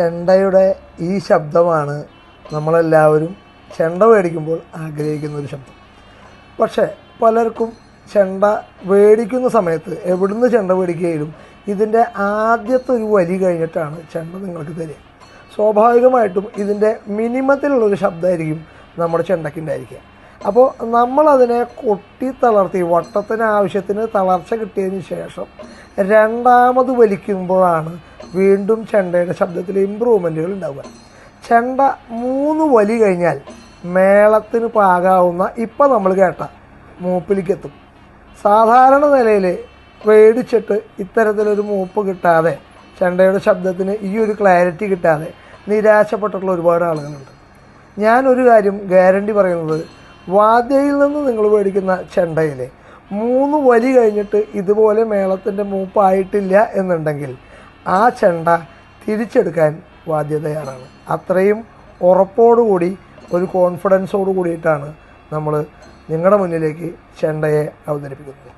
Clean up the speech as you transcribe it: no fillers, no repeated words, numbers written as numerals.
ചെണ്ടയുടെ ഈ ശബ്ദമാണ് നമ്മളെല്ലാവരും ചെണ്ട മേടിക്കുമ്പോൾ ആഗ്രഹിക്കുന്ന ഒരു ശബ്ദം. പക്ഷേ പലർക്കും ചെണ്ട മേടിക്കുന്ന സമയത്ത് എവിടുന്ന് ചെണ്ട മേടിക്കുകയും ഇതിൻ്റെ ആദ്യത്തെ ഒരു വലി കഴിഞ്ഞിട്ടാണ് ചെണ്ട നിങ്ങൾക്ക് തരിക. സ്വാഭാവികമായിട്ടും ഇതിൻ്റെ മിനിമത്തിലുള്ളൊരു ശബ്ദമായിരിക്കും നമ്മുടെ ചെണ്ടയ്ക്കുണ്ടായിരിക്കുക. അപ്പോൾ നമ്മളതിനെ കൊട്ടി തളർത്തി വട്ടത്തിന് ആവശ്യത്തിന് തളർച്ച കിട്ടിയതിന് ശേഷം രണ്ടാമത് വലിക്കുമ്പോഴാണ് വീണ്ടും ചെണ്ടയുടെ ശബ്ദത്തിൽ ഇമ്പ്രൂവ്മെൻറ്റുകൾ ഉണ്ടാവുക. ചെണ്ട 3 വലി കഴിഞ്ഞാൽ മേളത്തിന് പാകാവുന്ന ഇപ്പം നമ്മൾ കേട്ട മൂപ്പിലേക്കെത്തും. സാധാരണ നിലയിൽ മേടിച്ചിട്ട് ഇത്തരത്തിലൊരു മൂപ്പ് കിട്ടാതെ ചെണ്ടയുടെ ശബ്ദത്തിന് ഈ ഒരു ക്ലാരിറ്റി കിട്ടാതെ നിരാശപ്പെട്ടിട്ടുള്ള ഒരുപാട് ആളുകളുണ്ട്. ഞാനൊരു കാര്യം ഗ്യാരണ്ടി പറയുന്നത്, വാദ്യയിൽ നിന്ന് നിങ്ങൾ മേടിക്കുന്ന ചെണ്ടയിൽ 3 വലി കഴിഞ്ഞിട്ട് ഇതുപോലെ മേളത്തിൻ്റെ മൂപ്പായിട്ടില്ല എന്നുണ്ടെങ്കിൽ ആ ചെണ്ട തിരിച്ചെടുക്കാൻ വാദ്യ തയ്യാറാണ്. അത്രയും ഉറപ്പോടുകൂടി ഒരു കോൺഫിഡൻസോട് കൂടിയിട്ടാണ് നമ്മൾ നിങ്ങളുടെ മുന്നിലേക്ക് ചെണ്ടയെ അവതരിപ്പിക്കുന്നത്.